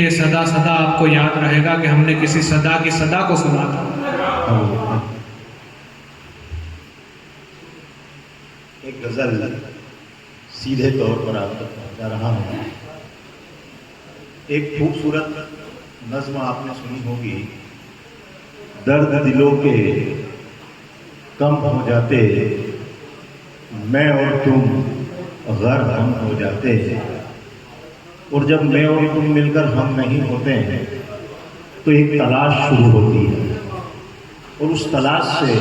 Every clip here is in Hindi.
ये सदा सदा आपको याद रहेगा कि हमने किसी सदा की सदा को सुना था। एक गजल सीधे तौर पर आप तक पहुंचा रहा हूं। एक खूबसूरत नज्म आपने सुनी होगी, दर्द दिलों के कम हो जाते, मैं और तुम गर्म हम हो जाते, और जब मैं और तुम मिलकर हम नहीं होते हैं तो एक तलाश शुरू होती है, और उस तलाश से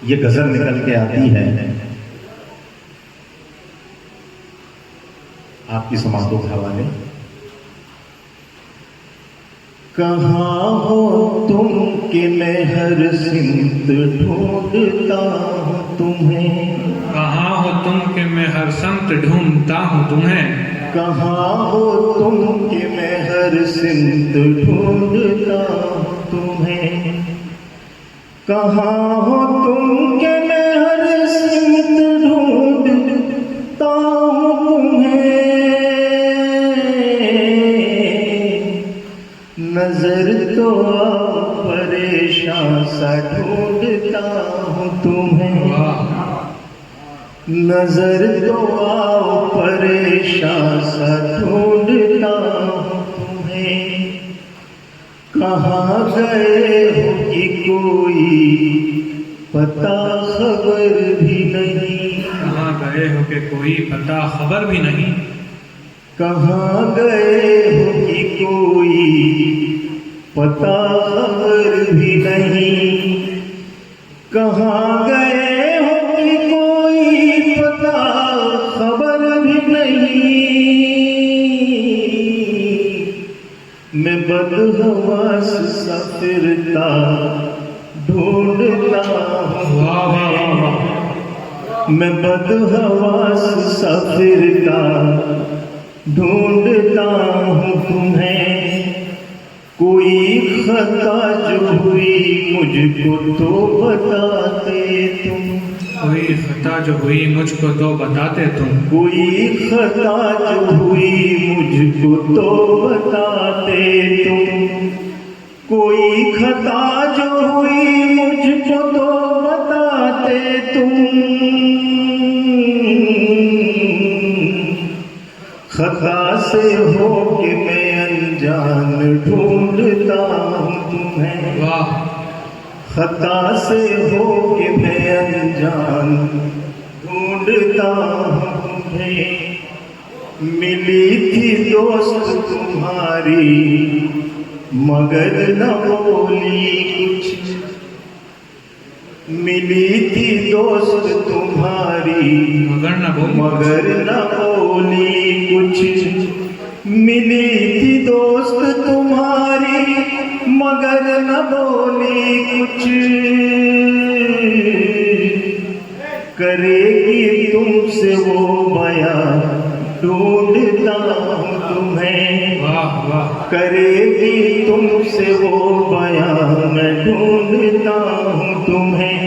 ये गजल निकल के आती है। आपकी समातों के हवाले। कहाँ हो तुम कि मैं हर सिमत ढूंढता हूँ तुम्हें, कहाँ हो तुम कि मैं हर संत ढूंढता हूँ तुम्हें, कहाँ हो तुम कि मैं हर सिमत ढूंढता हूँ तुम्हें, कहाँ हो तुम कि मैं हर सिमत ढूंढता हूँ तुम्हें, नजर तो आओ परेशान सा ढूंढता हूँ तुम्हें, नजर तो आओ परेशान सा ढूंढता हूँ तुम्हें, कहाँ गए हो कि कोई पता खबर भी नहीं, कहाँ गए हो कि कोई पता खबर भी नहीं, कहाँ गए हो कि कोई पता खबर भी नहीं, कहाँ गए हो कि कोई पता खबर भी नहीं, मैं बदहवास सा फिरता ढूंढता हूँ, मैं बदहवास सा फिरता ढूंढता हूँ तुम्हें, कोई खता जो हुई मुझको तो बताते तुम, कोई खता जो हुई मुझको तो बताते तुम, कोई खता जो हुई मुझको तो बताते तुम, कोई खता जो हुई मुझको तो बताते तुम, खता से हो कि मैं अनजान ढूंढता हूँ तुम्हें, वाह, खता से हो कि मैं अनजान ढूंढता हूँ तुम्हें, मिली थी दोस्त तुम्हारी मगर न बोली कुछ, मिली थी दोस्त तुम्हारी मगर न बोली कुछ, मिली थी दोस्त तुम्हारी मगर न बोली कुछ, करेगी तुमसे वो बयां ढूंढता हूँ तुम्हें, वाह वाह, करेगी तुमसे वो बयां मैं ढूंढता हूँ तुम्हें,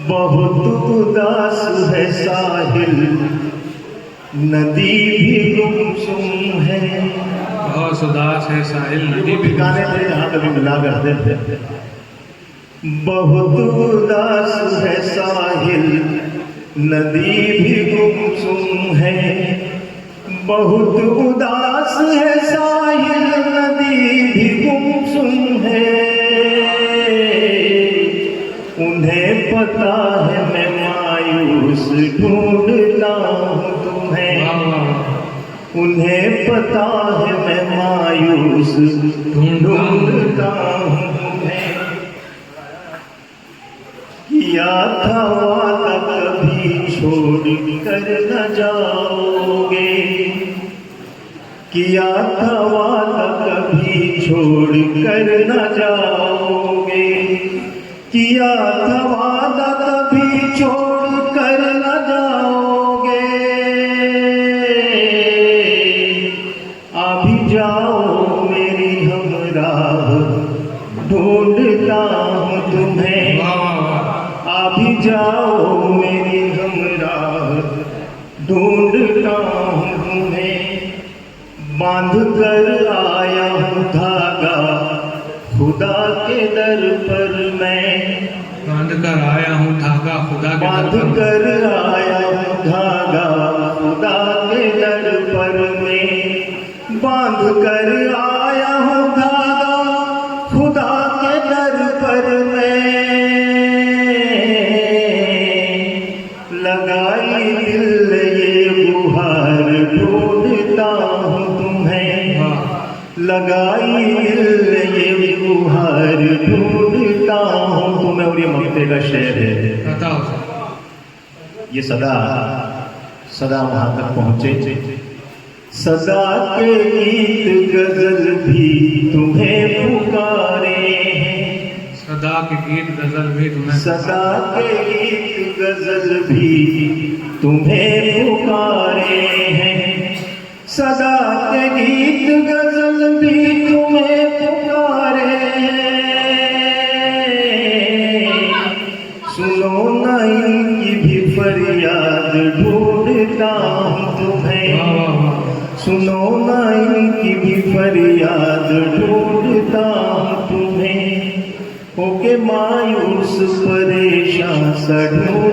बहुत उदास है साहिल नदी भी गुमसुम है, बहुत उदास है साहिल नदी भी, गाने थे यहाँ कभी मिला करते थे, बहुत उदास है साहिल नदी भी गुमसुम है, बहुत उदास है साहिल नदी भी गुमसुम है, उन्हें पता है मैं मायूस ढूंढता हूँ तुम्हें, उन्हें पता है मैं मायूस ढूंढता हूँ तुम्हें, किया था वादा कभी छोड़ कर न जाओगे, किया था वादा कभी छोड़ कर न जाओगे, किया था वादा कभी छोड़ कर न जाओगे, अभी जाओ मेरी हमराह ढूंढता हूँ तुम्हें, अभी जाओ मेरी हमराह ढूंढता हूँ तुम्हें, बांध कर आया हूँ धागा खुदा के दर पर मैं, बांध कर आया हूँ धागा खुदा के बांध दर पर। कर आया हूँ धागा खुदा के दर पर मैं, बांध कर आया हूँ धागा खुदा के दर पर मैं, लगाई दिल ये गुहार ढूंढता हूँ तुम्हें, वाह, लगाई दिल ये गुहार ढूंढता हूँ तुम्हें। और ये ममते का शेर है, बताओ सर। ये सदा सदा वहां तक पहुंचे। सदा के गीत गजल भी तुम्हें पुकारे हैं, सदा के गीत गजल भी तुम्हें, सदा के गीत गजल भी तुम्हें पुकारे हैं, सदा के गीत गजल भी तुम्हें पुकारे हैं। सुनो ना इनकी भी फरियाद ढूंढता हूँ तुम्हें, वाह वाह वाह, सुनो ना इनकी भी फरियाद ढूंढता हूँ तुम्हें, होके मायूस परेशान सा ढूंढ